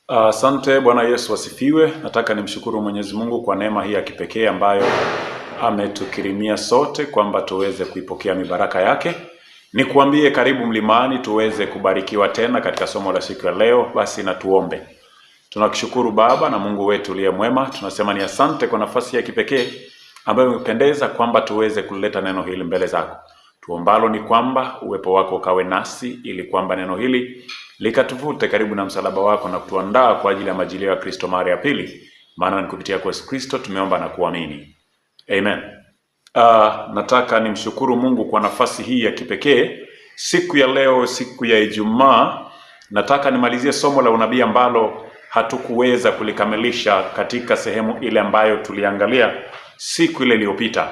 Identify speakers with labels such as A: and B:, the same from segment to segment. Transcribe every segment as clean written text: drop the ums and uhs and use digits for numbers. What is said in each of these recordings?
A: Asante. Bwana Yesu asifiwe. Nataka nimshukuru Mwenyezi Mungu kwa neema hii ya kipekee ambayo ametukirimia sote kwamba tuweze kuipokea mibaraka yake. Nikuambie karibu mlimani tuweze kubarikiwa tena katika somo la siku ya leo. Basi na tuombe. Tunakushukuru Baba na Mungu wetu uliye mwema. Tunasema ni asante kwa nafasi ya kipekee ambayo umependeza kwamba tuweze kuleta neno hili mbele zako. Tuombalo ni kwamba uwepo wako ukawe nasi ili kwamba neno hili likatuvute karibu na msalaba wako na kutuandaa kwa ajili ya majilio ya Kristo mara ya pili. Maana ni kupitia kwa Yesu Kristo tumeomba na kuamini. Amen. Nataka nimshukuru Mungu kwa nafasi hii ya kipekee. Siku ya leo, siku ya Ijumaa, nataka nimalizie somo la unabii ambalo hatukuweza kulikamilisha katika sehemu ile ambayo tuliangalia siku ile iliyopita.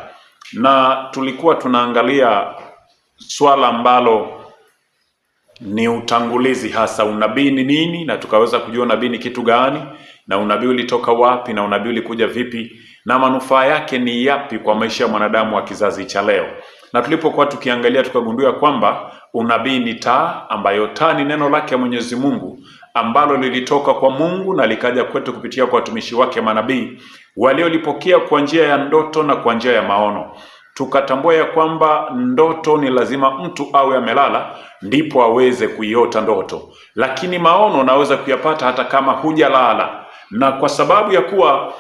A: Na tulikuwa tunaangalia swala ambalo ni utangulizi hasa unabii ni nini, na tukaweza kujua unabii ni kitu gani, na unabii ulitoka wapi, na unabii ulikuja vipi, na manufaa yake ni yapi kwa maisha ya mwanadamu wa kizazi cha leo. Na tulipokuwa tukiangalia tukagundua kwamba unabii ni taa, ambayo taa ni neno lake Mwenyezi Mungu ambalo lilitoka kwa Mungu na likaja kwetu kupitia kwa watumishi wake manabii waliolipokea kwa njia ya ndoto na kwa njia ya maono. Tukatambua ya kwamba ndoto ni lazima mtu awe amelala ndipo aweze kuiota ndoto, lakini maono unaweza kuyapata hata kama hujalala. Na kwa sababu ya kuwa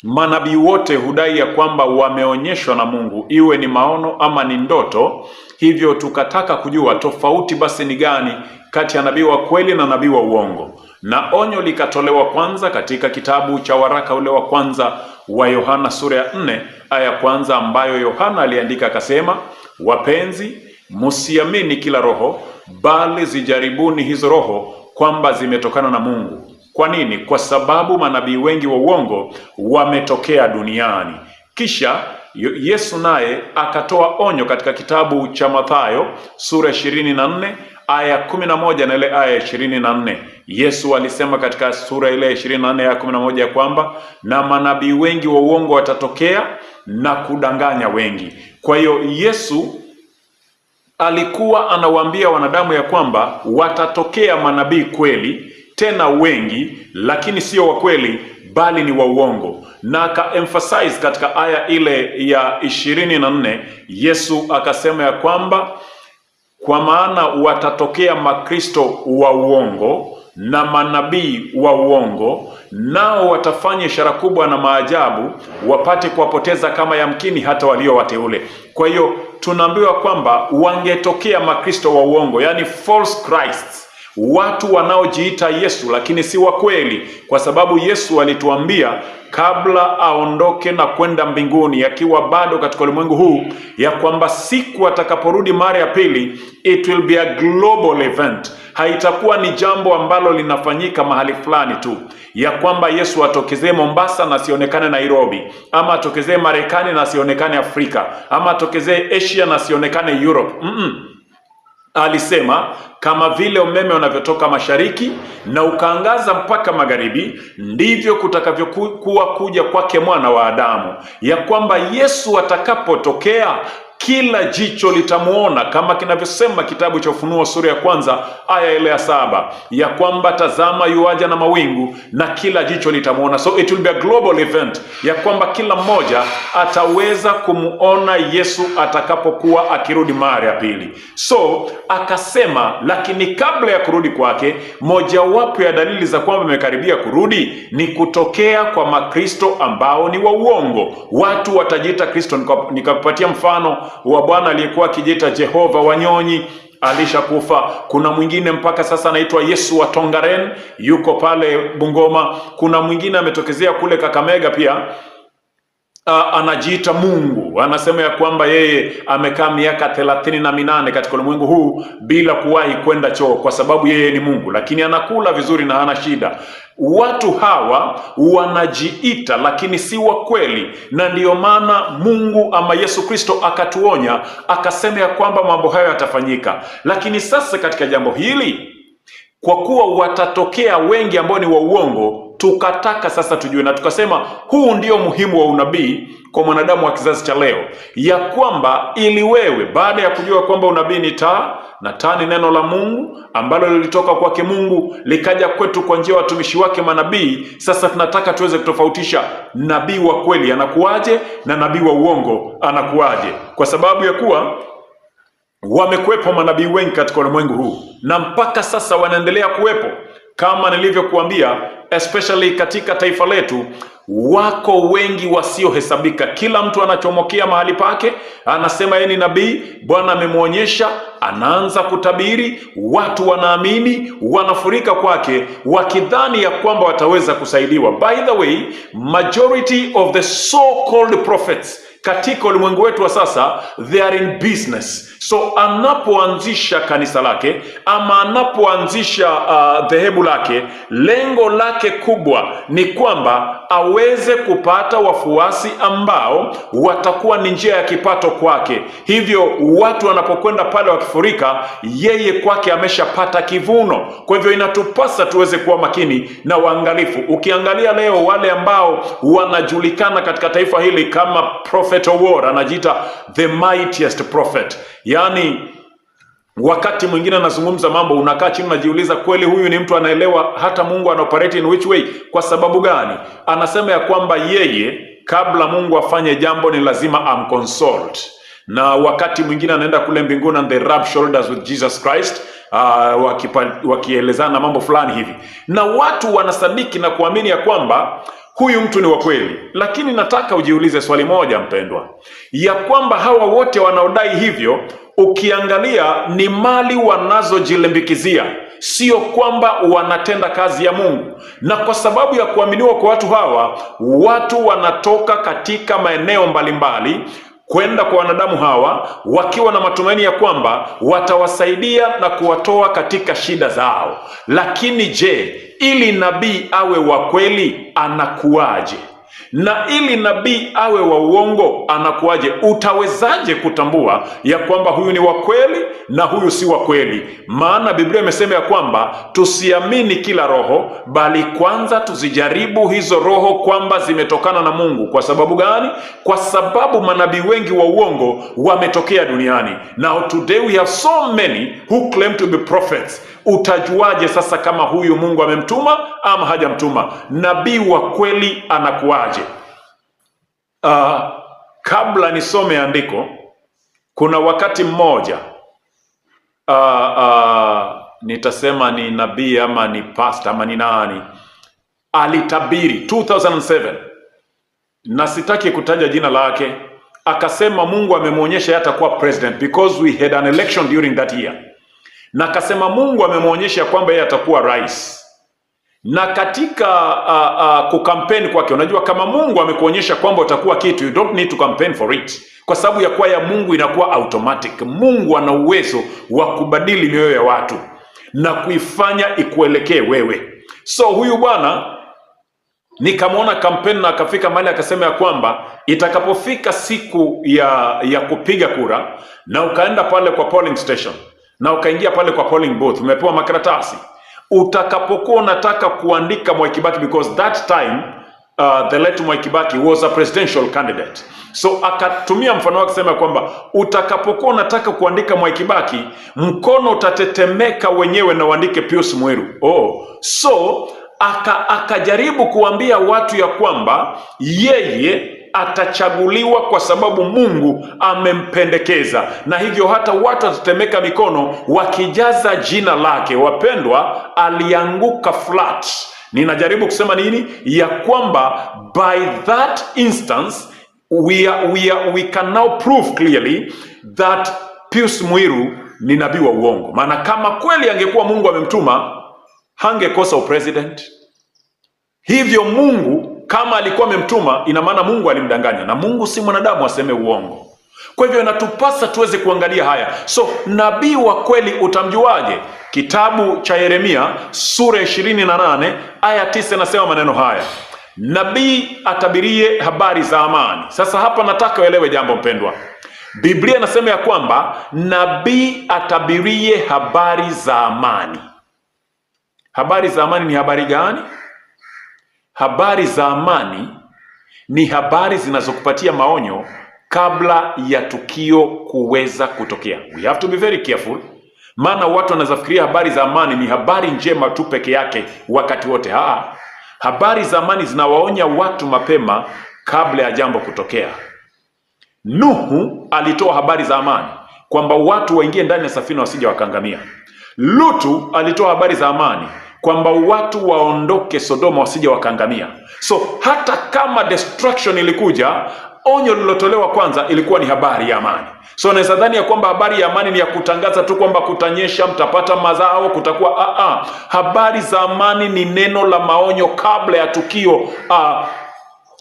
A: manabii wote hudai ya kwamba wameonyeshwa na Mungu, iwe ni maono ama ni ndoto, hivyo tukataka kujua tofauti basi ni gani kati ya nabii wa kweli na nabii wa uongo. Na onyo likatolewa kwanza katika kitabu cha waraka ule wa kwanza wa Yohana sura ya 4 aya kwanza, ambayo Yohana aliandika akasema, wapenzi, msiamini kila roho, bali zijaribuni hizo roho kwamba zimetokana na Mungu. Kwa nini? Kwa sababu manabii wengi wa uongo wametokea duniani. Kisha Yesu naye akatoa onyo katika kitabu cha Mathayo sura 24 aya 11 na ile aya 24. Yesu alisema katika sura ile 24 aya 11 ya kwamba na manabii wengi wa uongo watatokea na kudanganya wengi. Kwa hiyo Yesu alikuwa anawaambia wanadamu ya kwamba watatokea manabii kweli, tena wengi, lakini sio wa kweli bali ni wa uongo. Na aka-emphasize katika aya ile ya 24, Yesu akasema ya kwamba kwa maana watatokea makristo wa uongo na manabii wa uongo, nao watafanya ishara kubwa na maajabu, wapate kuwapoteza kama yamkini hata walio wateule. Kwa hiyo tunaambiwa kwamba wangetokea makristo wa uongo, yani false Christs, watu wanaojiita Yesu lakini si wa kweli, kwa sababu Yesu alituambia kabla aondoke na kwenda mbinguni, akiwa bado katika ulimwengu huu, ya kwamba siku atakaporudi mara ya pili, it will be a global event. Haitakuwa ni jambo ambalo linafanyika mahali fulani tu, ya kwamba Yesu atokezee Mombasa na sionekane Nairobi, ama atokezee Marekani na sionekane Afrika, ama atokezee Asia na sionekane Europe. Alisema kama vile umeme unavyotoka mashariki na ukaangaza mpaka magharibi, ndivyo kutakavyokuwa kuja kwake Mwana wa Adamu, ya kwamba Yesu atakapotokea kila jicho litamuona, kama kinavyosema kitabu cha Ufunuo sura ya 1 aya ile ya 7, ya kwamba tazama yuaja na mawingu na kila jicho litamuona. So it will be a global event, ya kwamba kila mmoja ataweza kumuona Yesu atakapokuwa akirudi mara ya pili. So akasema, lakini kabla ya kurudi kwake, mojawapo ya dalili za kwamba amekaribia kurudi ni kutokea kwa makristo ambao ni wa uongo. Watu watajiita Kristo. Nikapatia mfano wa bwana aliyekuwa akijiita Jehova Wanyonyi, alishakufa. Kuna mwingine mpaka sasa anaitwa Yesu wa Tongaren, yuko pale Bungoma. Kuna mwingine ametokezea kule Kakamega pia, anajiita Mungu, anasema ya kwamba yeye amekaa miaka 38 katika ulimwengu huu bila kuwahi kwenda choo, kwa sababu yeye ni Mungu, lakini anakula vizuri na hana shida. Watu hawa wanajiita lakini si wa kweli, na ndiyo maana Mungu ama Yesu Kristo akatuonya, akasema ya kwamba mambo hayo yatafanyika. Lakini sasa katika jambo hili, kwa kuwa watatokea wengi ambao ni wa uongo, tukataka sasa tujue, na tukasema huu ndio muhimu wa unabii kwa mwanadamu wa kizazi cha leo, ya kwamba ili wewe baada ya kujua kwamba unabii ni taa na taa ni neno la Mungu ambalo lilitoka kwake Mungu likaja kwetu kwa njia ya watumishi wake manabii. Sasa tunataka tuweze kutofautisha nabii wa kweli anakuwaje na nabii wa uongo anakuwaje, kwa sababu ya kuwa wamekuwepo manabii wengi katika ulimwengu huu na mpaka sasa wanaendelea kuwepo. Kama nilivyokuambia, especially katika taifa letu, wako wengi wasiohesabika. Kila mtu anachomokea mahali pake, anasema yeye ni nabii, Bwana amemwonyesha, anaanza kutabiri, watu wanaamini, wanafurika kwake wakidhani ya kwamba wataweza kusaidiwa. By the way, majority of the so-called prophets katika ulimwengu wetu wa sasa, they are in business. So anapoanzisha kanisa lake ama anapoanzisha dhehebu lake, lengo lake kubwa ni kwamba aweze kupata wafuasi ambao watakuwa ni njia ya kipato kwake. Hivyo watu wanapokwenda pale wakifurika, yeye kwake ameshapata kivuno. Kwa hivyo inatupasa tuweze kuwa makini na waangalifu. Ukiangalia leo wale ambao wanajulikana katika taifa hili kama prophet of war, anajiita the mightiest prophet. Yaani wakati mwingine anazungumza mambo unakaa chini unajiuliza, kweli huyu ni mtu anaelewa hata Mungu anaoperate in which way? Kwa sababu gani? Anasema ya kwamba yeye kabla Mungu afanye jambo ni lazima amconsult. Na wakati mwingine anaenda kule mbinguni and they rub shoulders with Jesus Christ, wakielezana mambo fulani hivi, na watu wanasadiki na kuamini ya kwamba huyu mtu ni wa kweli. Lakini nataka ujiulize swali moja mpendwa, ya kwamba hawa wote wanaodai hivyo, ukiangalia ni mali wanazojilimbikizia, sio kwamba wanatenda kazi ya Mungu. Na kwa sababu ya kuaminiwa kwa watu hawa, watu wanatoka katika maeneo mbalimbali kwenda kwa wanadamu hawa wakiwa na matumaini ya kwamba watawasaidia na kuwatoa katika shida zao. Lakini je, ili nabii awe wa kweli anakuwaje? Na ili nabii awe wa uongo anakuwaje? Utawezaje kutambua ya kwamba huyu ni wa kweli na huyu si wa kweli? Maana Biblia imesema ya kwamba tusiamini kila roho, bali kwanza tuzijaribu hizo roho kwamba zimetokana na Mungu. Kwa sababu gani? Kwa sababu manabii wengi wa uongo wametokea duniani. Now today we have so many who claim to be prophets. Utajuaje sasa kama huyu Mungu amemtuma ama hajamtuma? Nabii wa kweli anakuwaje? Kabla nisome andiko, kuna wakati mmoja nitasema ni nabii ama ni pastor ama ni nani, alitabiri 2007 na sitaki kutaja jina lake. Akasema Mungu amemwonyesha hatakuwa president because we had an election during that year. Na akasema Mungu amemwonyesha kwamba yeye atakuwa rais. Na katika kukampeni kwake, unajua kama Mungu amekuonyesha kwamba utakuwa kitu, you don't need to campaign for it, kwa sababu ya kwa ya Mungu inakuwa automatic. Mungu ana uwezo wa kubadili mioyo ya watu na kuifanya ikuelekee wewe. So huyu bwana nikamwona kampeni na akafika mahali akasema ya kwamba itakapofika siku ya kupiga kura, na ukaenda pale kwa polling station na ukaingia pale kwa polling booth, umepewa makaratasi, utakapokuwa unataka kuandika Mwai Kibaki, because that time the late Mwai Kibaki was a presidential candidate. So akatumia mfano wake kusema kwamba utakapokuwa unataka kuandika Mwai Kibaki, mkono utatetemeka wenyewe na uandike Pius Mwiru. So akajaribu kuambia watu ya kwamba yeye atachaguliwa kwa sababu Mungu amempendekeza, na hivyo hata watu watatemeka mikono wakijaza jina lake. Wapendwa, alianguka flat. Ninajaribu kusema nini? Ya kwamba by that instance we can now prove clearly that Pius Mwiru ni nabii wa uongo. Maana kama kweli angekuwa Mungu amemtuma, hangekosa upresident. Hivyo Mungu kama alikuwa amemtuma, ina maana Mungu alimdanganya, na Mungu si mwanadamu aseme uongo. Kwa hivyo inatupasa tuweze kuangalia haya. So nabii wa kweli utamjuaje? Kitabu cha Yeremia sura 28 aya 9 nasema maneno haya: nabii atabirie habari za amani. Sasa hapa nataka uelewe jambo mpendwa. Biblia inasema ya kwamba nabii atabirie habari za amani. Habari za amani ni habari gani? Habari za amani ni habari zinazokupatia maonyo kabla ya tukio kuweza kutokea. We have to be very careful, Maana watu wanaweza fikiria habari za amani ni habari njema tu peke yake wakati wote. Habari za amani zinawaonya watu mapema kabla ya jambo kutokea. Nuhu alitoa habari za amani kwamba watu waingie ndani ya safina wasije wakaangamia. Lutu alitoa habari za amani kwamba watu waondoke Sodoma wasije wakaangamia. So hata kama destruction ilikuja, onyo lilotolewa kwanza ilikuwa ni habari ya amani. So naweza dhani ya kwamba habari ya amani ni ya kutangaza tu kwamba kutanyesha, mtapata mazao, kutakuwa habari za amani ni neno la maonyo kabla ya tukio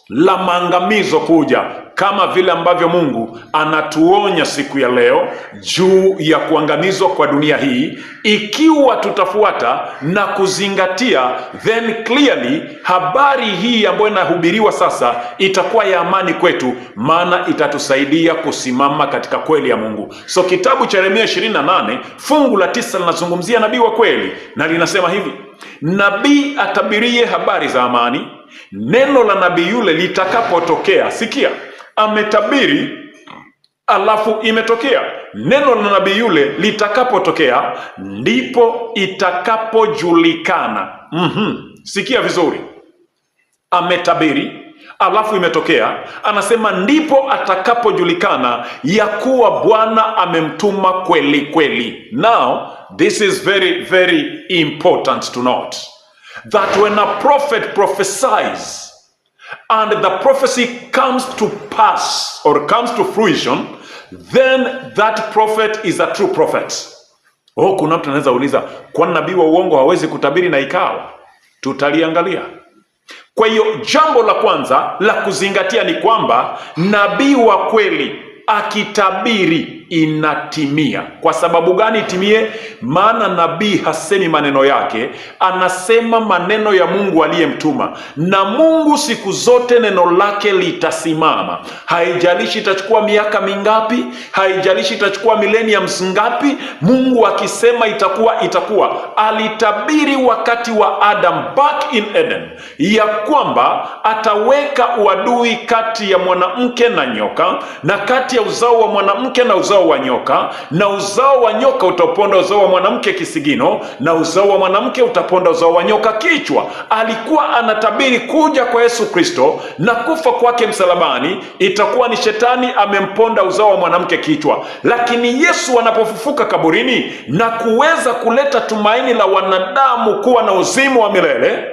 A: la maangamizo kuja, kama vile ambavyo Mungu anatuonya siku ya leo juu ya kuangamizwa kwa dunia hii. Ikiwa tutafuata na kuzingatia, then clearly habari hii ambayo inahubiriwa sasa itakuwa ya amani kwetu, maana itatusaidia kusimama katika kweli ya Mungu. So kitabu cha Yeremia 28 fungu la 9 linazungumzia nabii wa kweli, na linasema hivi: nabii atabirie habari za amani, neno la nabii yule litakapotokea. Sikia, ametabiri alafu imetokea. Neno la nabii yule litakapotokea ndipo itakapojulikana. Sikia vizuri, ametabiri alafu imetokea. Anasema ndipo atakapojulikana ya kuwa Bwana amemtuma kweli kweli. Now this is very very important to note that when a prophet prophesies and the prophecy comes to pass or comes to fruition, then that prophet is a true prophet. Kuna mtu anaweza uliza, kwa nabii wa uongo hawezi kutabiri na ikawa? Tutaliangalia. Kwa hiyo jambo la kwanza la kuzingatia ni kwamba nabii wa kweli akitabiri inatimia. Kwa sababu gani itimie? Maana nabii hasemi maneno yake, anasema maneno ya Mungu aliyemtuma, na Mungu siku zote neno lake litasimama. Haijalishi itachukua miaka mingapi, haijalishi itachukua millenniums ngapi, Mungu akisema itakuwa. Alitabiri wakati wa Adam back in Eden ya kwamba ataweka uadui kati ya mwanamke na nyoka, na kati ya uzao wa mwanamke na uzao wa nyoka, na uzao wa nyoka utaponda uzao wa mwanamke kisigino, na uzao wa mwanamke utaponda uzao wa nyoka kichwa. Alikuwa anatabiri kuja kwa Yesu Kristo na kufa kwake msalabani itakuwa ni shetani amemponda uzao wa mwanamke kichwa. Lakini Yesu anapofufuka kaburini na kuweza kuleta tumaini la wanadamu kuwa na uzima wa milele,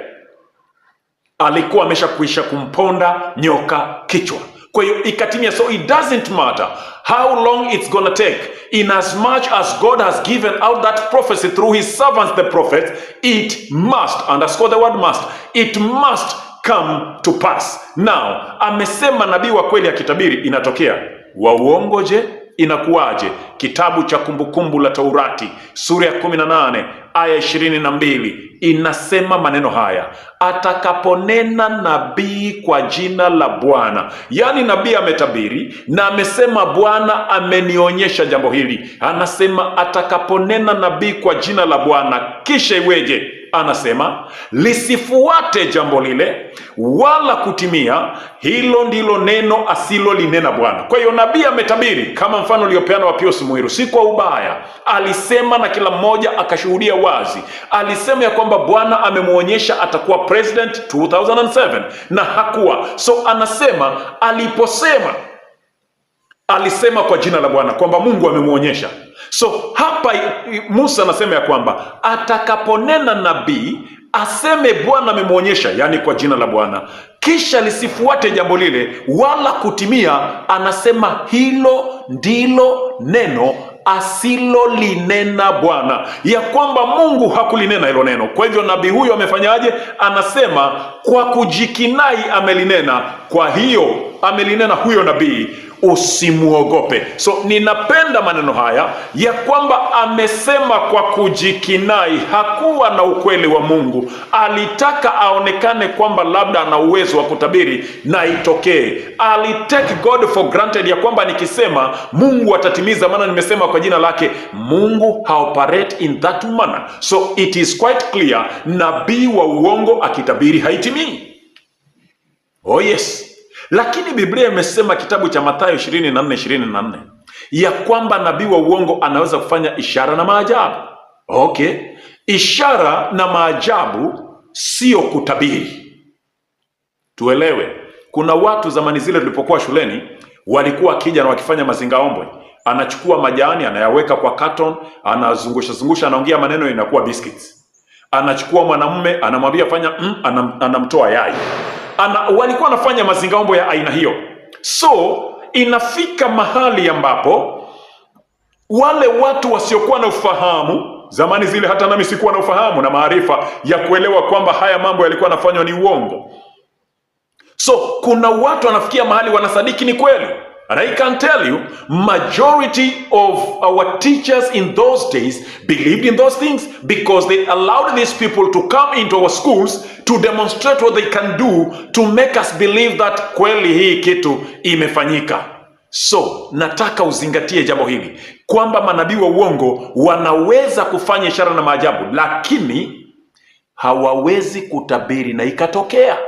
A: alikuwa ameshakwisha kumponda nyoka kichwa. Kwa hiyo ikatimia. So it doesn't matter how long it's gonna take, in as much as God has given out that prophecy through his servants the prophets, it must, underscore the word must, it must come to pass. Now amesema nabii wa kweli akitabiri inatokea. Wa uongo je, inakuwaje? Kitabu cha Kumbukumbu la Taurati sura ya 18 aya 22 inasema maneno haya: atakaponena nabii kwa jina la Bwana. Yani nabii ametabiri na amesema Bwana amenionyesha jambo hili. Anasema atakaponena nabii kwa jina la Bwana, kisha iweje? Anasema lisifuate jambo lile wala kutimia, hilo ndilo neno asilolinena Bwana. Kwa hiyo nabii ametabiri, kama mfano uliopeana wa Pius Muiru, si kwa ubaya. Alisema na kila mmoja akashuhudia wazi. Alisema ya kwamba Bwana amemuonyesha atakuwa president 2007 na hakuwa. So anasema aliposema, alisema kwa jina la Bwana, kwamba Mungu amemuonyesha. So hapa Musa anasema ya kwamba atakaponena nabii aseme Bwana amemuonyesha, yani kwa jina la Bwana, kisha lisifuate jambo lile wala kutimia. Anasema hilo ndilo neno asilolinena Bwana, ya kwamba Mungu hakulinena hilo neno. Kwa hivyo nabii huyo amefanyaje? Anasema kwa kujikinai amelinena. Kwa hiyo amelinena huyo nabii, usimuogope. So ninapenda maneno haya ya kwamba amesema kwa kujikinai. Hakuwa na ukweli wa Mungu, alitaka aonekane kwamba labda ana uwezo wa kutabiri na itokee. Alitake God for granted ya kwamba nikisema Mungu atatimiza, maana nimesema kwa jina lake. Mungu haoperate in that manner. So it is quite clear, nabii wa uongo akitabiri haitimii. Oh yes. Lakini Biblia imesema kitabu cha Mathayo 24:24 ya kwamba nabii wa uongo anaweza kufanya ishara na maajabu. Okay, ishara na maajabu sio kutabiri. Tuelewe, kuna watu zamani zile tulipokuwa shuleni walikuwa akija na wakifanya mazingaombwe, anachukua majani anayaweka kwa carton, anazungusha, anaongea maneno, inakuwa biscuits. Anachukua mwanamume anamwambia fanya anamtoa yai. Walikuwa wanafanya mazingaombwe ya aina hiyo. So inafika mahali ambapo wale watu wasiokuwa na ufahamu, zamani zile hata nami sikuwa na ufahamu na maarifa ya kuelewa kwamba haya mambo yalikuwa yanafanywa ni uongo. So kuna watu wanafikia mahali wanasadiki ni kweli. And I can tell you, majority of our teachers in those days believed in those things because they allowed these people to come into our schools to demonstrate what they can do to make us believe that kweli hii kitu imefanyika. So nataka uzingatie jambo hili kwamba manabii wa uongo wanaweza kufanya ishara na maajabu, lakini hawawezi kutabiri na ikatokea.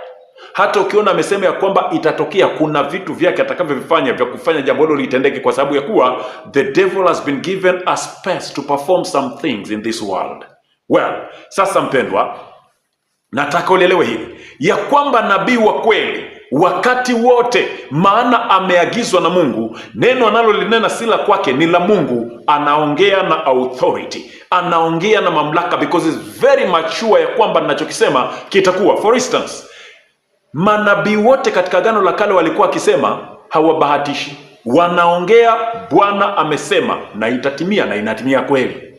A: Hata ukiona amesema ya kwamba itatokea, kuna vitu vyake atakavyovifanya vya kufanya jambo hilo litendeke, kwa sababu ya kuwa the devil has been given a space to perform some things in this world. Well, sasa mpendwa, nataka uelewe hili ya kwamba nabii wa kweli wakati wote, maana ameagizwa na Mungu, neno analolinena si la kwake, ni la Mungu, anaongea na authority, anaongea na mamlaka, because it's very much sure ya kwamba ninachokisema kitakuwa. For instance, manabii wote katika Agano la Kale walikuwa akisema, hawabahatishi, wanaongea Bwana amesema na itatimia, na inatimia kweli.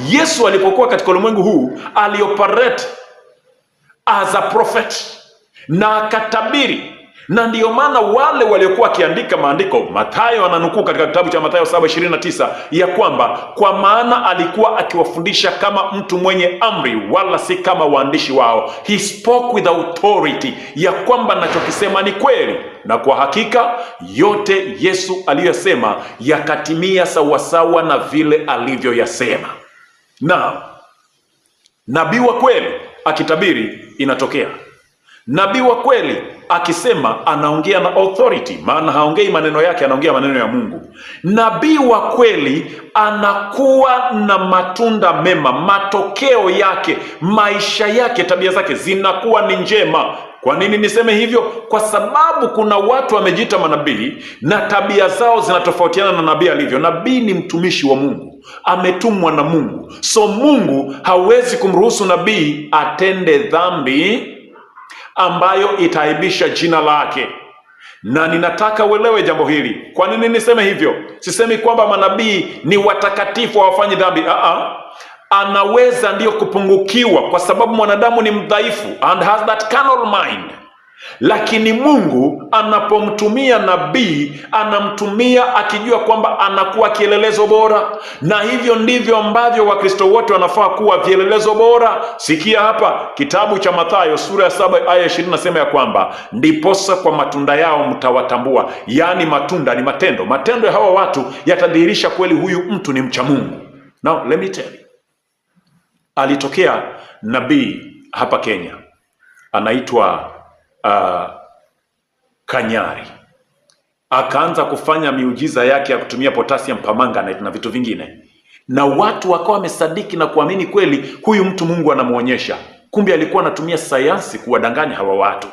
A: Yesu alipokuwa katika ulimwengu huu alioperate as a prophet na akatabiri, na ndiyo maana wale waliokuwa wakiandika maandiko, Mathayo ananukuu katika kitabu cha Mathayo 7:29 ya kwamba kwa maana alikuwa akiwafundisha kama mtu mwenye amri, wala si kama waandishi wao. He spoke with authority, ya kwamba nachokisema ni kweli, na kwa hakika yote Yesu aliyosema yakatimia sawasawa na vile alivyoyasema. Na nabii wa kweli akitabiri inatokea. Nabii wa kweli akisema anaongea na authority, maana haongei maneno yake, anaongea maneno ya Mungu. Nabii wa kweli anakuwa na matunda mema, matokeo yake, maisha yake, tabia zake zinakuwa ni njema. Kwa nini niseme hivyo? Kwa sababu kuna watu wamejiita manabii na tabia zao zinatofautiana na nabii alivyo. Nabii ni mtumishi wa Mungu, ametumwa na Mungu. So Mungu hawezi kumruhusu nabii atende dhambi ambayo itaibisha jina lake. Na ninataka uelewe jambo hili. Kwa nini niseme hivyo? Sisemi kwamba manabii ni watakatifu hawafanyi dhambi. Anaweza ndiyo kupungukiwa, kwa sababu mwanadamu ni mdhaifu and has that carnal mind. Lakini Mungu anapomtumia nabii, anamtumia akijua kwamba anakuwa kielelezo bora, na hivyo ndivyo ambavyo Wakristo wote wanafaa kuwa vielelezo bora. Sikia hapa, kitabu cha Mathayo sura ya 7:20 nasema ya kwamba ndiposa kwa matunda yao mtawatambua. Yaani matunda ni matendo. Matendo ya hawa watu yatadhihirisha kweli huyu mtu ni mcha Mungu. Now let me tell you, alitokea nabii hapa Kenya anaitwa Kanyari, akaanza kufanya miujiza yake ya kutumia potassium permanganate na vitu vingine, na watu wakawa wamesadiki na kuamini kweli huyu mtu Mungu anamuonyesha. Kumbe alikuwa anatumia sayansi kuwadanganya hawa watu.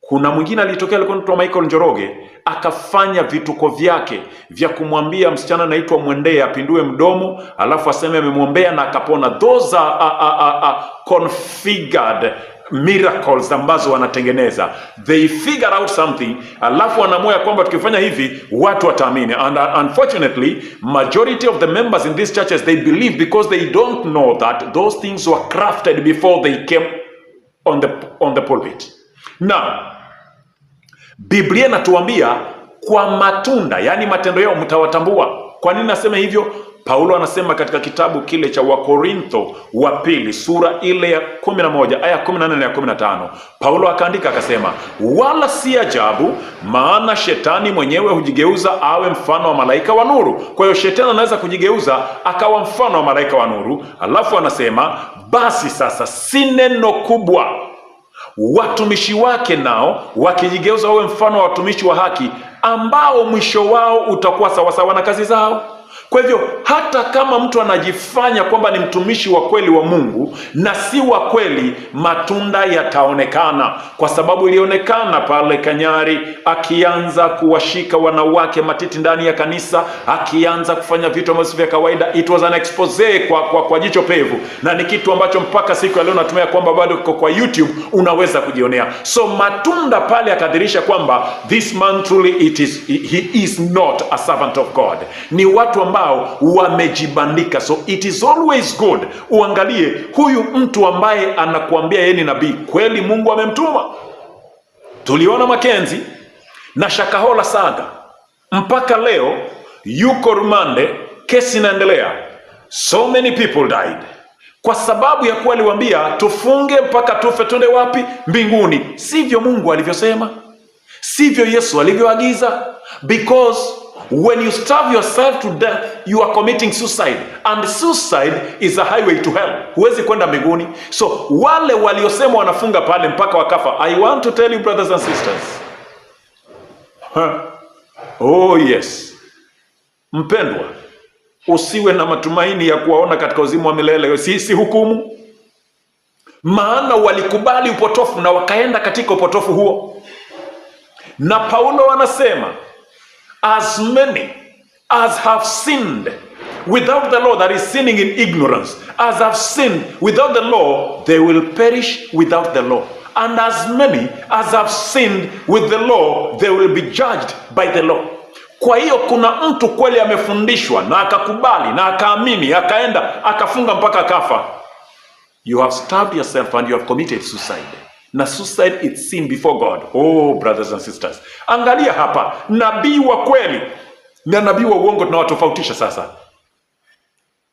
A: Kuna mwingine alitokea, alikuwa anaitwa Michael Njoroge, akafanya vituko vyake vya kumwambia msichana anaitwa Mwendee apindue mdomo, alafu aseme amemwombea na akapona. Those are configured miracles ambazo wanatengeneza. They figure out something, alafu wanaamua kwamba tukifanya hivi watu wataamini. And unfortunately, majority of the members in these churches, they believe because they don't know that those things were crafted before they came on the pulpit. Now, Biblia inatuambia kwa matunda, yani matendo yao mtawatambua. Kwa nini nasema hivyo? Paulo anasema katika kitabu kile cha Wakorintho wa pili sura ile ya 11 aya 14 na 15. Paulo akaandika akasema, wala si ajabu, maana shetani mwenyewe hujigeuza awe mfano wa malaika wa nuru. Kwa hiyo shetani anaweza kujigeuza akawa mfano wa malaika wa nuru. Alafu anasema, basi sasa si neno kubwa watumishi wake nao wakijigeuza wawe mfano wa watumishi wa haki, ambao mwisho wao utakuwa sawasawa na kazi zao. Kwa hivyo hata kama mtu anajifanya kwamba ni mtumishi wa kweli wa Mungu na si wa kweli, matunda yataonekana, kwa sababu ilionekana pale Kanyari akianza kuwashika wanawake matiti ndani ya kanisa, akianza kufanya vitu ambavyo vya kawaida. It was an expose kwa jicho pevu, na ni kitu ambacho mpaka siku ya leo natumia kwamba bado kwa YouTube unaweza kujionea. So matunda pale akadhirisha kwamba this man truly he is not a servant of God. Ni watu ambao wamejibandika. So it is always good uangalie huyu mtu ambaye anakuambia yeye ni nabii, kweli Mungu amemtuma. Tuliona Mackenzie na Shakahola Saga, mpaka leo yuko rumande, kesi inaendelea. So many people died kwa sababu ya kuwa aliwaambia tufunge mpaka tufe, twende wapi? Mbinguni. Sivyo Mungu alivyosema, sivyo Yesu alivyoagiza. Because when you starve yourself to death, you are committing suicide, and suicide is a highway to hell. Huwezi kwenda mbinguni. So wale waliosema wanafunga pale mpaka wakafa, I want to tell you brothers and sisters, oh yes, mpendwa, usiwe na matumaini ya kuwaona katika uzima wa milele. Si hukumu, maana walikubali upotofu na wakaenda katika upotofu huo. Na Paulo anasema, as many as have sinned without the law, that is sinning in ignorance, as have sinned without the law, they will perish without the law. And as many as have sinned with the law, they will be judged by the law. Kwa hiyo kuna mtu kweli amefundishwa na akakubali na akaamini, akaenda akafunga mpaka akafa. You have stabbed yourself and you have committed suicide. Na suicide it's sin before God. Oh brothers and sisters, angalia hapa, nabii wa kweli na nabii wa uongo tunawatofautisha sasa.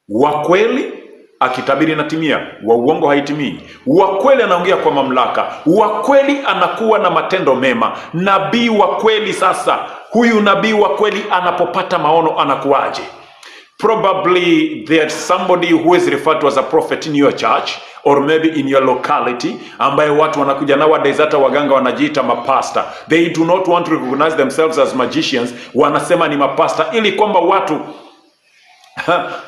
A: Wa kweli akitabiri inatimia, wa uongo haitimii. Wa kweli anaongea kwa mamlaka, wa kweli anakuwa na matendo mema. Nabii wa kweli sasa, huyu nabii wa kweli anapopata maono anakuaje? Probably there's somebody who is referred to as a prophet in your church or maybe in your locality, ambaye watu wanakuja nowadays, hata waganga wanajiita mapasta. They do not want to recognize themselves as magicians, wanasema ni mapasta, ili kwamba watu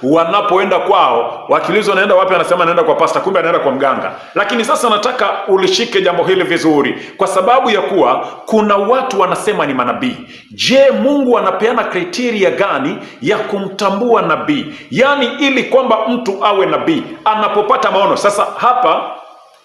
A: wanapoenda kwao wakiulizwa naenda wapi, anasema naenda kwa pasta, kumbe anaenda kwa mganga. Lakini sasa nataka ulishike jambo hili vizuri, kwa sababu ya kuwa kuna watu wanasema ni manabii. Je, Mungu anapeana kriteria gani ya kumtambua nabii? Yaani ili kwamba mtu awe nabii anapopata maono. Sasa hapa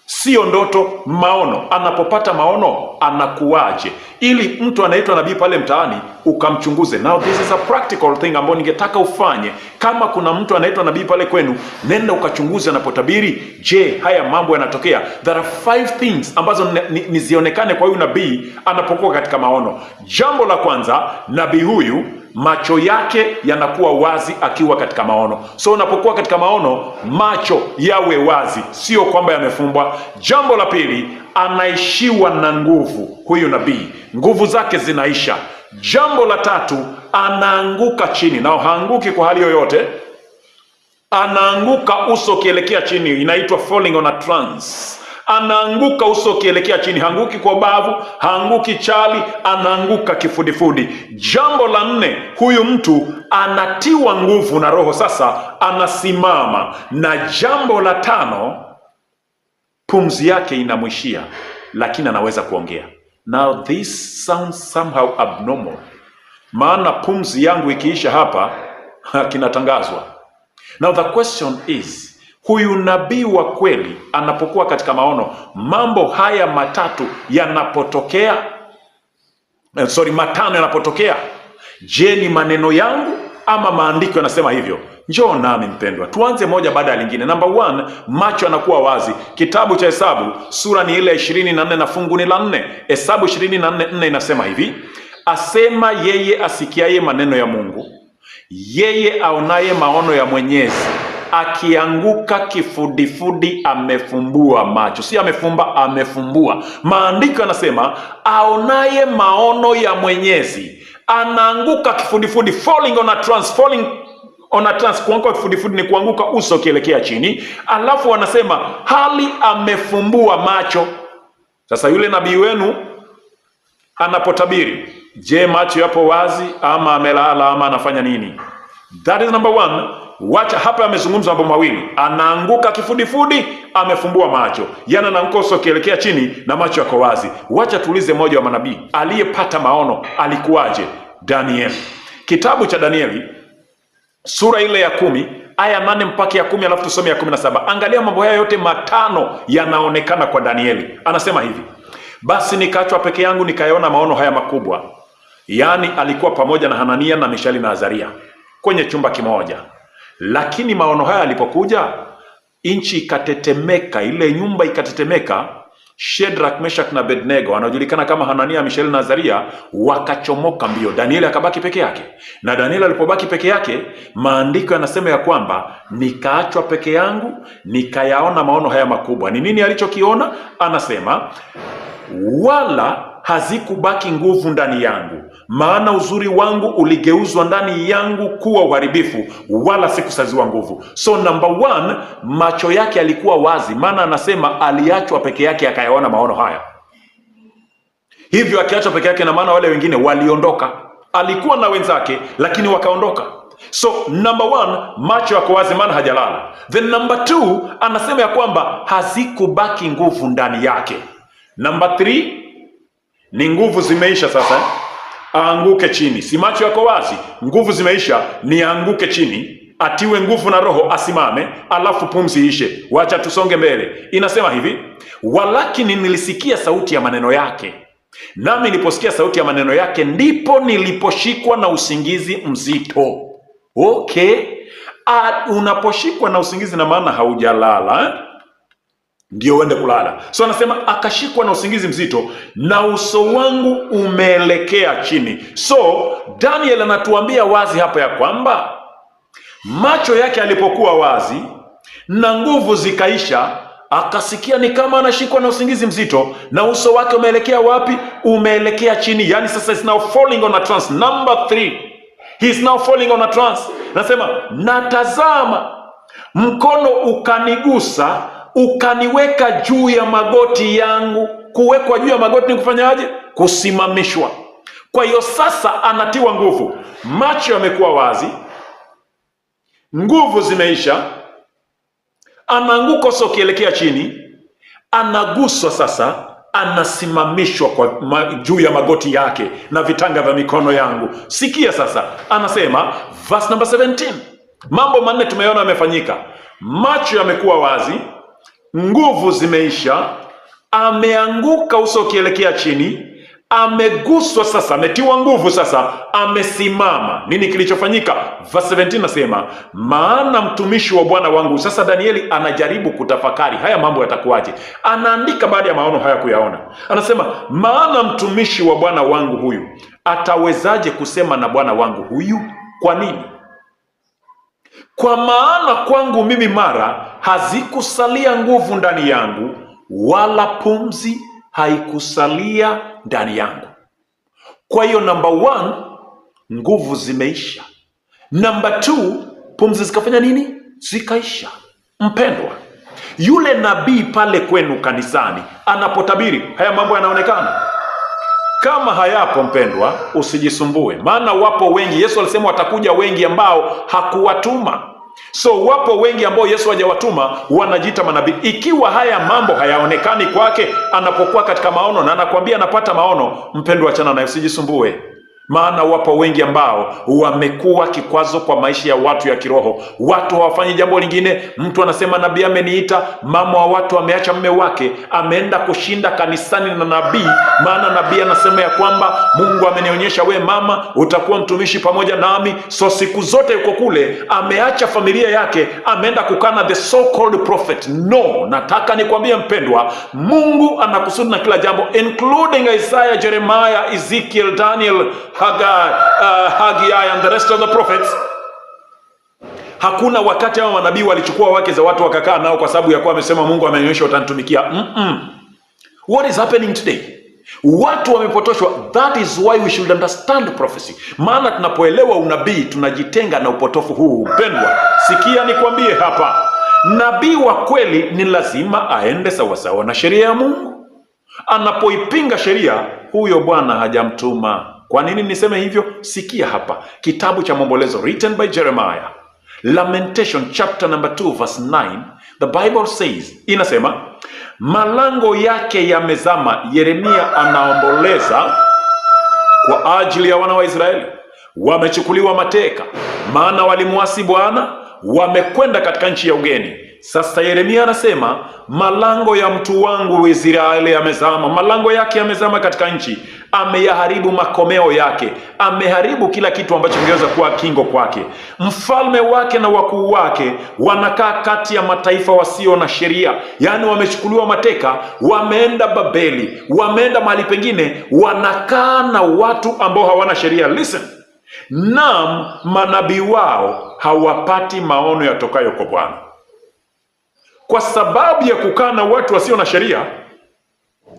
A: sio ndoto, maono. Anapopata maono anakuwaje, ili mtu anaitwa nabii pale mtaani ukamchunguze. Now this is a practical thing ambayo ningetaka ufanye. Kama kuna mtu anaitwa nabii pale kwenu, nenda ukachunguze anapotabiri. Je, haya mambo yanatokea? There are 5 things ambazo nizionekane kwa huyu nabii anapokuwa katika maono. Jambo la kwanza, nabii huyu macho yake yanakuwa wazi akiwa katika maono. So unapokuwa katika maono, macho yawe wazi, sio kwamba yamefumbwa. Jambo la pili, anaishiwa na nguvu huyu nabii, nguvu zake zinaisha. Jambo la tatu, anaanguka chini, na haanguki kwa hali yoyote, anaanguka uso kielekea chini, inaitwa falling on a trance. Anaanguka uso kielekea chini, haanguki kwa bavu, haanguki chali, anaanguka kifudifudi. Jambo la nne, huyu mtu anatiwa nguvu na Roho, sasa anasimama. Na jambo la tano, pumzi yake inamwishia, lakini anaweza kuongea. Now this sounds somehow abnormal, maana pumzi yangu ikiisha hapa kinatangazwa. Now the question is, huyu nabii wa kweli anapokuwa katika maono, mambo haya matatu yanapotokea, matano yanapotokea, je, ni maneno yangu ama maandiko yanasema hivyo? Njoo nami mpendwa, tuanze moja baada ya lingine. Number 1, macho yanakuwa wazi. Kitabu cha Hesabu sura ni ile 24 na fungu ni la 4. Hesabu 24:4 inasema hivi: asema yeye asikiaye maneno ya Mungu, yeye aonaye maono ya Mwenyezi, akianguka kifudifudi amefumbua macho. Si amefumba, amefumbua. Maandiko yanasema aonaye maono ya Mwenyezi anaanguka kifudifudi, falling on a trance. Falling on a trance, kuanguka kifudifudi ni kuanguka uso kielekea chini. Alafu wanasema hali amefumbua macho. Sasa yule nabii wenu anapotabiri, je, macho yapo wazi ama amelala ama anafanya nini? That is number one. Wacha hapa amezungumza mambo mawili. Anaanguka kifudifudi, amefumbua macho. Yana na mkoso kielekea chini na macho yako wazi. Wacha tuulize moja wa manabii aliyepata maono alikuwaje? Danieli. Kitabu cha Danieli sura ile ya 10 aya 8 mpaka ya 10, alafu tusome ya 17. Angalia mambo haya yote matano yanaonekana kwa Danieli. Anasema hivi: basi nikaachwa peke yangu, nikayaona maono haya makubwa. Yaani alikuwa pamoja na Hanania na Mishaeli na Azaria kwenye chumba kimoja. Lakini maono haya alipokuja, nchi ikatetemeka, ile nyumba ikatetemeka. Shadrach, Meshach na Abednego wanaojulikana kama Hanania, Mishaeli na Azaria wakachomoka mbio. Danieli akabaki peke yake. Na Danieli alipobaki peke yake, maandiko yanasema ya kwamba nikaachwa peke yangu, nikayaona maono haya makubwa. Ni nini alichokiona? Anasema wala hazikubaki nguvu ndani yangu, maana uzuri wangu uligeuzwa ndani yangu kuwa uharibifu, wala sikusaziwa nguvu. So number one, macho yake alikuwa wazi, maana anasema aliachwa peke yake akayaona maono haya. Hivyo akiachwa peke yake, na maana wale wengine waliondoka. Alikuwa na wenzake lakini wakaondoka. So number one, macho yako wazi, maana hajalala. Then number two, anasema ya kwamba hazikubaki nguvu ndani yake. Number three, ni nguvu zimeisha sasa, aanguke chini. Si macho yako wazi, nguvu zimeisha, ni aanguke chini, atiwe nguvu na Roho, asimame, alafu pumzi ishe. Wacha tusonge mbele. Inasema hivi: walakini nilisikia sauti ya maneno yake, nami niliposikia sauti ya maneno yake, ndipo niliposhikwa na usingizi mzito. Okay, unaposhikwa na usingizi na maana haujalala, ndio uende kulala. So anasema akashikwa na usingizi mzito na uso wangu umeelekea chini. So Daniel anatuambia wazi hapa ya kwamba macho yake alipokuwa wazi na nguvu zikaisha, akasikia ni kama anashikwa na usingizi mzito, na uso wake umeelekea wapi? Umeelekea chini. Yani sasa is now falling on a trance. Number 3, he is now falling on a trance. Nasema natazama, mkono ukanigusa, ukaniweka juu ya magoti yangu. Kuwekwa juu ya magoti ni kufanyaje? Kusimamishwa. Kwa hiyo sasa anatiwa nguvu. Macho yamekuwa wazi, nguvu zimeisha, anaanguka uso ukielekea chini, anaguswa sasa, anasimamishwa kwa juu ya magoti yake na vitanga vya mikono yangu. Sikia sasa, anasema verse number 17. Mambo manne tumeona yamefanyika. Macho yamekuwa wazi, nguvu zimeisha, ameanguka uso ukielekea chini, ameguswa sasa, ametiwa nguvu sasa, amesimama. Nini kilichofanyika? Verse 17 nasema, maana mtumishi wa Bwana wangu. Sasa Danieli anajaribu kutafakari haya mambo yatakuwaje. Anaandika baada ya maono haya kuyaona. Anasema, maana mtumishi wa Bwana wangu huyu atawezaje kusema na Bwana wangu huyu? Kwa nini? Kwa maana kwangu mimi mara hazikusalia nguvu ndani yangu, wala pumzi haikusalia ndani yangu. Kwa hiyo number 1, nguvu zimeisha. Number 2, pumzi zikafanya nini? Zikaisha. Mpendwa, yule nabii pale kwenu kanisani anapotabiri haya mambo yanaonekana. Kama hayapo, mpendwa, usijisumbue, maana wapo wengi. Yesu alisema watakuja wengi ambao hakuwatuma. So wapo wengi ambao Yesu hajawatuma, wanajiita manabii. Ikiwa haya mambo hayaonekani kwake anapokuwa katika maono na anakuambia anapata maono, mpendwa, achana naye, usijisumbue. Maana wapo wengi ambao wamekuwa kikwazo kwa maisha ya watu ya kiroho. Watu hawafanyi jambo lingine. Mtu anasema nabii ameniita. Mama wa watu ameacha mume wake, ameenda kushinda kanisani na nabii, maana nabii anasema ya kwamba Mungu amenionyesha we mama utakuwa mtumishi pamoja nami. So siku zote yuko kule, ameacha familia yake, ameenda kukana the so called prophet. No, nataka nikwambie mpendwa, Mungu anakusudi na kila jambo, including Isaiah, Jeremiah, Ezekiel, Daniel, Haggai and the rest of the prophets. Hakuna wakati hao manabii walichukua wake za watu wakakaa nao kwa sababu ya kuwa amesema Mungu amenionyesha utanitumikia. What is happening today? Watu wamepotoshwa. That is why we should understand prophecy. Maana tunapoelewa unabii tunajitenga na upotofu huu. Mpendwa, sikia nikwambie hapa, nabii wa kweli ni lazima aende sawasawa na sheria ya Mungu. Anapoipinga sheria, huyo Bwana hajamtuma. Kwa nini niseme hivyo? Sikia hapa, kitabu cha Maombolezo, written by Jeremiah, Lamentation chapter number 2 verse 9. The Bible says, inasema, malango yake yamezama. Yeremia anaomboleza kwa ajili ya wana wa Israeli, wamechukuliwa mateka, maana walimuasi Bwana, wamekwenda katika nchi ya ugeni. Sasa Yeremia anasema malango ya mtu wangu Israeli yamezama, malango yake yamezama katika nchi. Ameyaharibu makomeo yake, ameharibu kila kitu ambacho kingeweza kuwa kingo kwake. Mfalme wake na wakuu wake wanakaa kati ya mataifa wasio na sheria, yaani wamechukuliwa mateka, wameenda Babeli, wameenda mahali pengine, wanakaa na watu ambao hawana sheria. Listen, naam, manabii wao hawapati maono yatokayo kwa Bwana. Kwa sababu ya kukaa na watu wasio na sheria,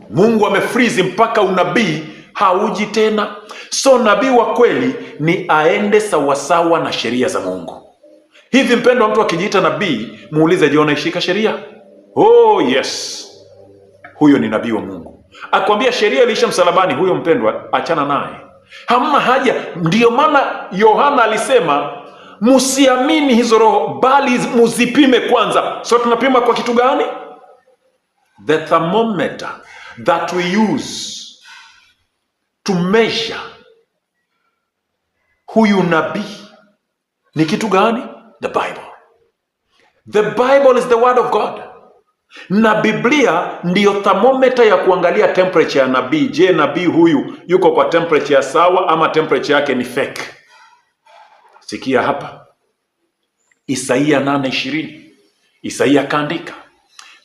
A: Mungu amefrizi mpaka unabii hauji tena. So nabii wa kweli ni aende sawasawa na sheria za Mungu. Hivi mpendwa, mtu akijiita nabii, muulize, je, unaishika sheria? Oh yes, huyo ni nabii wa Mungu. Akwambia sheria iliisha msalabani, huyo mpendwa, achana naye, hamna haja. Ndiyo maana Yohana alisema musiamini hizo roho, bali muzipime kwanza. So tunapima kwa kitu gani? The thermometer that we use to measure huyu nabii ni kitu gani? The Bible. The Bible is the word of God, na Biblia ndiyo thermometer ya kuangalia temperature ya nabii. Je, nabii huyu yuko kwa temperature ya sawa ama temperature yake ni fake? Sikia hapa, Isaia 8:20. Isaia kaandika,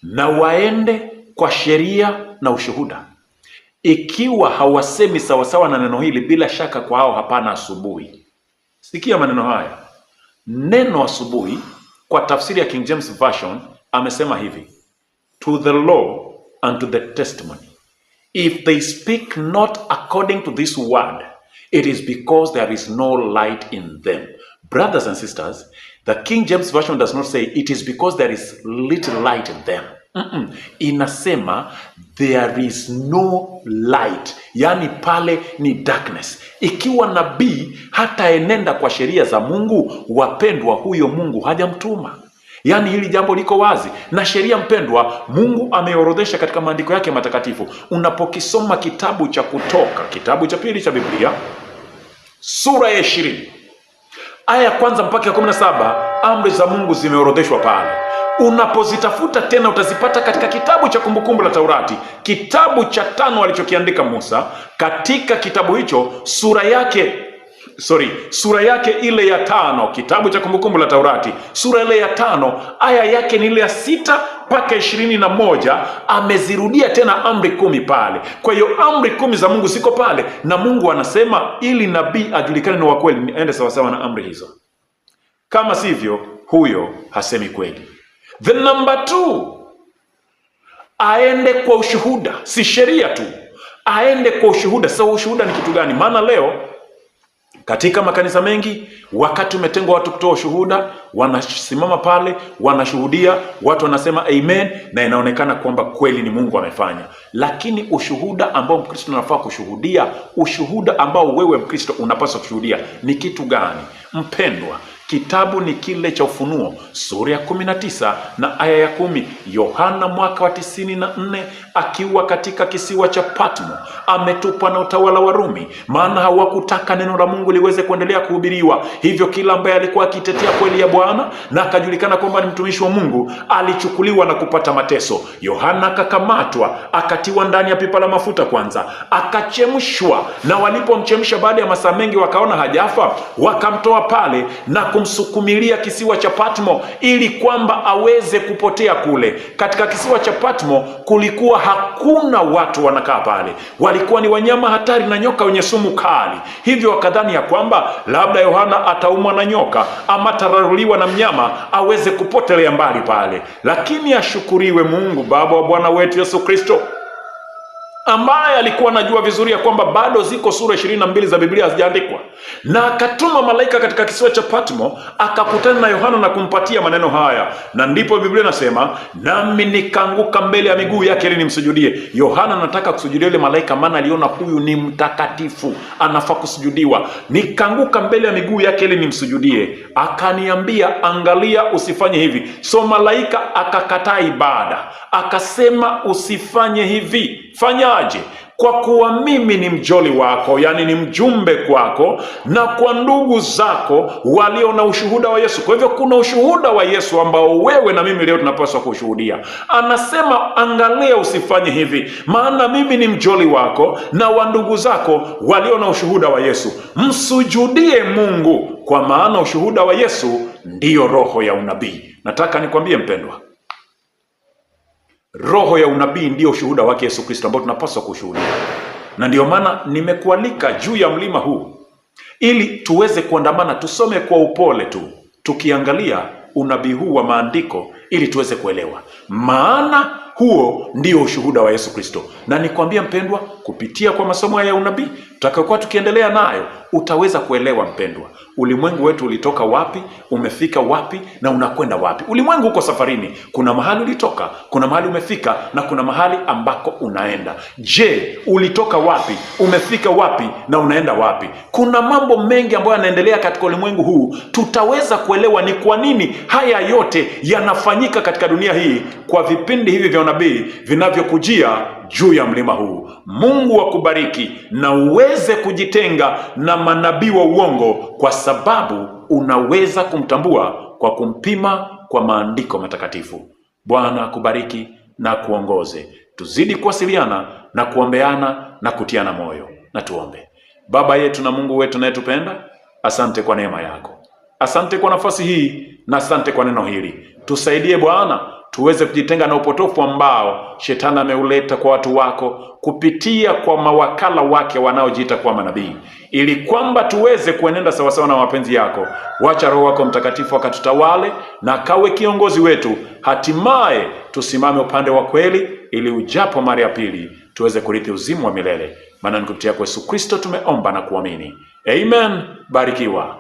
A: na waende kwa sheria na ushuhuda. Ikiwa hawasemi sawasawa na neno hili, bila shaka kwa hao hapana asubuhi. Sikia maneno haya. Neno asubuhi kwa tafsiri ya King James Version amesema hivi: to the law and to the testimony, if they speak not according to this word, it is because there is no light in them. Brothers and sisters, the King James Version does not say it is because there is little light in them. Inasema there is no light, yani pale ni darkness. Ikiwa nabii hata enenda kwa sheria za Mungu, wapendwa, huyo Mungu hajamtuma. Yaani hili jambo liko wazi, na sheria mpendwa, Mungu ameorodhesha katika maandiko yake matakatifu. Unapokisoma kitabu cha Kutoka, kitabu cha pili cha Biblia, sura ya 20 aya ya kwanza mpaka ya 17, amri za Mungu zimeorodheshwa pale. Unapozitafuta tena utazipata katika kitabu cha Kumbukumbu la Taurati, kitabu cha 5 alichokiandika Musa. Katika kitabu hicho sura yake ile ya 5, kitabu cha Kumbukumbu la Taurati sura ile ya 5 aya yake ni ile ya 6 mpaka 21. Amezirudia tena amri 10 pale. Kwa hiyo amri 10 za Mungu ziko pale, na Mungu anasema ili nabii ajulikane ni wa kweli, niende sawasawa na amri hizo. Kama sivyo, huyo hasemi kweli. The number 2, aende kwa ushuhuda, si sheria tu, aende kwa ushuhuda. So ushuhuda ni kitu gani? Maana leo katika makanisa mengi, wakati umetengwa watu kutoa ushuhuda, wanasimama pale, wanashuhudia, watu wanasema amen, na inaonekana kwamba kweli ni Mungu amefanya. Lakini ushuhuda ambao Mkristo anafaa kushuhudia, ushuhuda ambao wewe Mkristo unapaswa kushuhudia ni kitu gani? Mpendwa, kitabu ni kile cha Ufunuo sura ya 19 na aya ya 10. Yohana mwaka wa 94 akiwa katika kisiwa cha Patmo, ametupwa na utawala wa Rumi, maana hawakutaka neno la Mungu liweze kuendelea kuhubiriwa. Hivyo kila ambaye alikuwa akitetea kweli ya Bwana na akajulikana kwamba ni mtumishi wa Mungu alichukuliwa na kupata mateso. Yohana akakamatwa, akatiwa ndani ya pipa la mafuta kwanza, akachemshwa, na walipomchemsha baada ya masaa mengi wakaona hajafa, wakamtoa pale na kumsukumilia kisiwa cha Patmo ili kwamba aweze kupotea kule. Katika kisiwa cha Patmo kulikuwa hakuna watu wanakaa pale, walikuwa ni wanyama hatari na nyoka wenye sumu kali. Hivyo wakadhani ya kwamba labda Yohana ataumwa na nyoka ama tararuliwa na mnyama aweze kupotelea mbali pale. Lakini ashukuriwe Mungu Baba wa Bwana wetu Yesu Kristo, ambaye alikuwa anajua vizuri ya kwamba bado ziko sura 22 za Biblia hazijaandikwa, na akatuma malaika katika kisiwa cha Patmo akakutana na Yohana na kumpatia maneno haya, na ndipo Biblia inasema nami nikaanguka mbele ya miguu yake ili nimsujudie. Yohana anataka kusujudia yule malaika, maana aliona huyu ni mtakatifu, anafaa kusujudiwa. Nikaanguka mbele ya miguu yake ili nimsujudie, akaniambia angalia, usifanye hivi. So malaika akakataa ibada, akasema usifanye hivi. Fanyaje? Kwa kuwa mimi ni mjoli wako, yani ni mjumbe kwako na kwa ndugu zako walio na ushuhuda wa Yesu. Kwa hivyo kuna ushuhuda wa Yesu ambao wewe na mimi leo tunapaswa kushuhudia. Anasema angalia, usifanye hivi, maana mimi ni mjoli wako na wa ndugu zako walio na ushuhuda wa Yesu. Msujudie Mungu, kwa maana ushuhuda wa Yesu ndiyo roho ya unabii. Nataka nikwambie mpendwa, roho ya unabii ndiyo ushuhuda wake Yesu Kristo ambao tunapaswa kushuhudia. Na ndiyo maana nimekualika juu ya mlima huu ili tuweze kuandamana, tusome kwa upole tu, tukiangalia unabii huu wa maandiko ili tuweze kuelewa. Maana huo ndio ushuhuda wa Yesu Kristo. Na nikwambia mpendwa, kupitia kwa masomo ya unabii tutakayokuwa tukiendelea nayo, utaweza kuelewa mpendwa, ulimwengu wetu ulitoka wapi, umefika wapi na unakwenda wapi. Ulimwengu uko safarini, kuna mahali ulitoka, kuna mahali umefika na kuna mahali ambako unaenda. Je, ulitoka wapi, umefika wapi na unaenda wapi? Kuna mambo mengi ambayo yanaendelea katika ulimwengu huu. Tutaweza kuelewa ni kwa nini haya yote yanafanyika katika dunia hii kwa vipindi hivi vya unabii vinavyokujia juu ya mlima huu. Mungu akubariki na uweze kujitenga na manabii wa uongo, kwa sababu unaweza kumtambua kwa kumpima kwa maandiko matakatifu. Bwana akubariki na kuongoze. Tuzidi kuwasiliana na kuombeana na kutiana moyo. Na tuombe. Baba yetu na Mungu wetu unayetupenda, asante kwa neema yako. Asante kwa nafasi hii na asante kwa neno hili. Tusaidie Bwana, tuweze kujitenga na upotofu ambao shetani ameuleta kwa watu wako kupitia kwa mawakala wake wanaojiita kwa manabii, ili kwamba tuweze kuenenda sawasawa na mapenzi yako. Wacha Roho wako Mtakatifu akatutawale na kawe kiongozi wetu, hatimaye tusimame upande wa kweli, ili ujapo mara ya pili tuweze kurithi uzima wa milele. Maana ni kupitia kwa Yesu Kristo tumeomba na kuamini. Amen. Barikiwa.